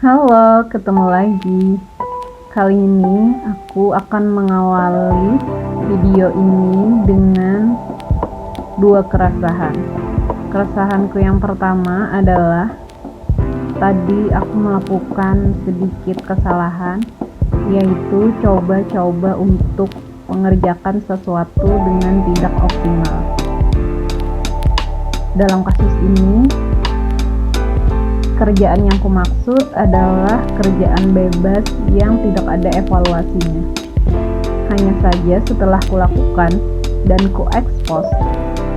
Halo, ketemu lagi. Kali ini aku akan mengawali video ini dengan dua keresahan. Keresahanku yang pertama adalah tadi aku melakukan sedikit kesalahan, yaitu coba-coba untuk mengerjakan sesuatu dengan tidak optimal. Dalam kasus ini, kerjaan yang kumaksud adalah kerjaan bebas yang tidak ada evaluasinya. Hanya saja setelah kulakukan dan kuekspos,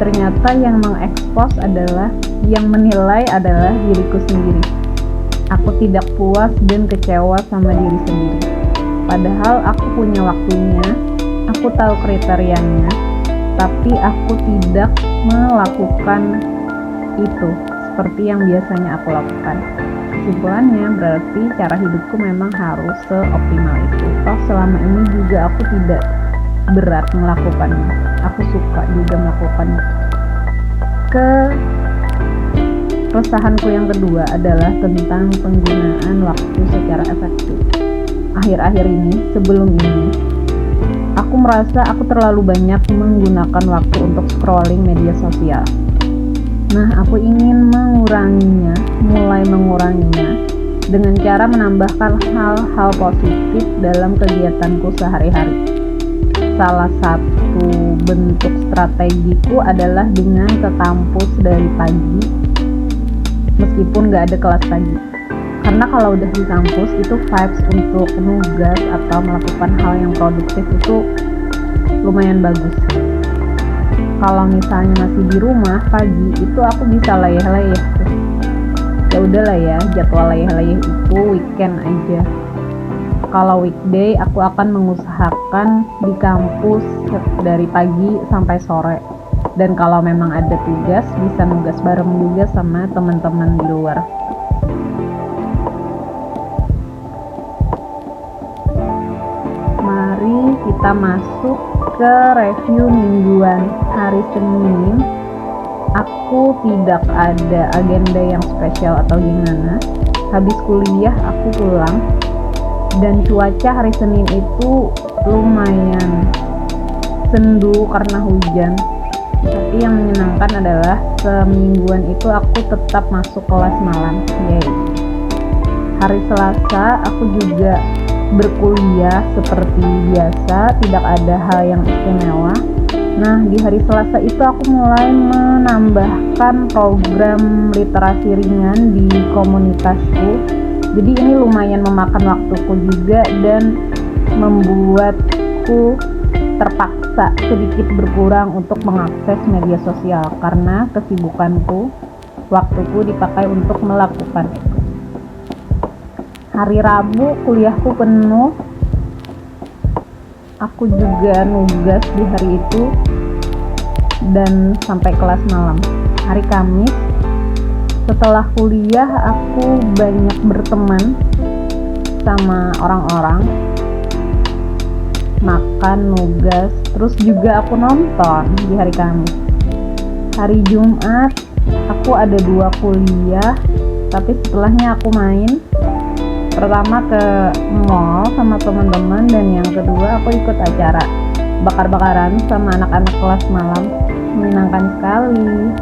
ternyata yang mengekspos adalah, yang menilai adalah diriku sendiri. Aku tidak puas dan kecewa sama diri sendiri. Padahal aku punya waktunya, aku tahu kriterianya, tapi aku tidak melakukan itu seperti yang biasanya aku lakukan. Kesimpulannya berarti cara hidupku memang harus seoptimal itu. Toh selama ini juga aku tidak berat melakukannya. Aku suka juga melakukannya. Keresahanku yang kedua adalah tentang penggunaan waktu secara efektif. Akhir-akhir ini, sebelum ini, aku merasa aku terlalu banyak menggunakan waktu untuk scrolling media sosial. Nah, aku ingin mulai menguranginya dengan cara menambahkan hal-hal positif dalam kegiatanku sehari-hari. Salah satu bentuk strategiku adalah dengan ke kampus dari pagi, meskipun gak ada kelas pagi. Karena kalau udah di kampus, itu vibes untuk nugas atau melakukan hal yang produktif itu lumayan bagus. Kalau misalnya masih di rumah pagi, itu aku bisa layeh-layeh tuh. Ya udahlah ya, jadwal layeh-layeh itu weekend aja. Kalau weekday aku akan mengusahakan di kampus dari pagi sampai sore. Dan kalau memang ada tugas, bisa nugas bareng juga sama teman-teman di luar. Mari kita masuk ke review mingguan. Hari Senin aku tidak ada agenda yang spesial atau gimana. Habis kuliah aku pulang, dan cuaca hari Senin itu lumayan sendu karena hujan. Tapi yang menyenangkan adalah semingguan itu aku tetap masuk kelas malam. Yay. Hari Selasa aku juga berkuliah seperti biasa, tidak ada hal yang istimewa. Nah, di hari Selasa itu aku mulai menambahkan program literasi ringan di komunitasku. Jadi ini lumayan memakan waktuku juga dan membuatku terpaksa sedikit berkurang untuk mengakses media sosial karena kesibukanku, waktuku dipakai untuk melakukan itu. Hari Rabu kuliahku penuh. Aku juga nugas di hari itu dan sampai kelas malam. Hari Kamis setelah kuliah aku banyak berteman sama orang-orang, makan, nugas, terus juga aku nonton di hari Kamis. Hari Jumat aku ada 2 kuliah, tapi setelahnya aku main. Pertama ke mall sama teman-teman, dan yang kedua aku ikut acara bakar-bakaran sama anak-anak kelas malam. Menyenangkan sekali.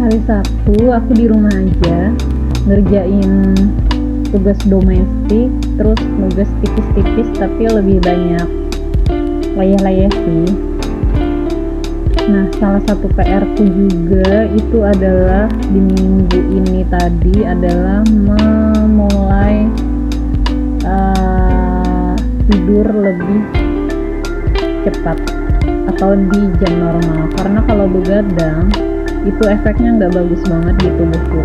Hari Sabtu aku di rumah aja ngerjain tugas domestik, terus nugas tipis-tipis tapi lebih banyak layeh-layeh sih. Nah, salah satu PR ku juga itu adalah di minggu ini tadi adalah memulai tidur lebih cepat atau di jam normal, karena kalau begadang itu efeknya nggak bagus banget di tubuhku.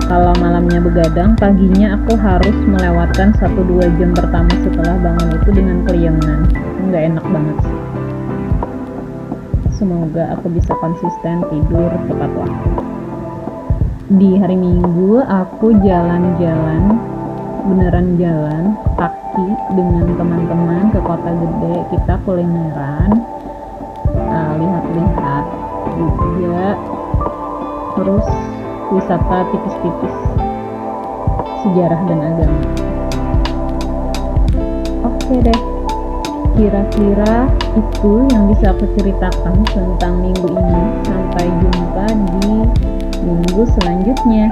Kalau malamnya begadang, paginya aku harus melewatkan 1-2 jam pertama setelah bangun itu dengan keliengan. Nggak enak banget sih. Semoga aku bisa konsisten tidur tepat waktu. Di hari Minggu aku jalan-jalan, beneran jalan kaki dengan teman-teman ke kota gede. Kita kulineran, lihat-lihat juga, terus wisata tipis-tipis sejarah dan agama. Oke deh, kira-kira itu yang bisa aku ceritakan tentang minggu ini. Sampai jumpa di minggu selanjutnya.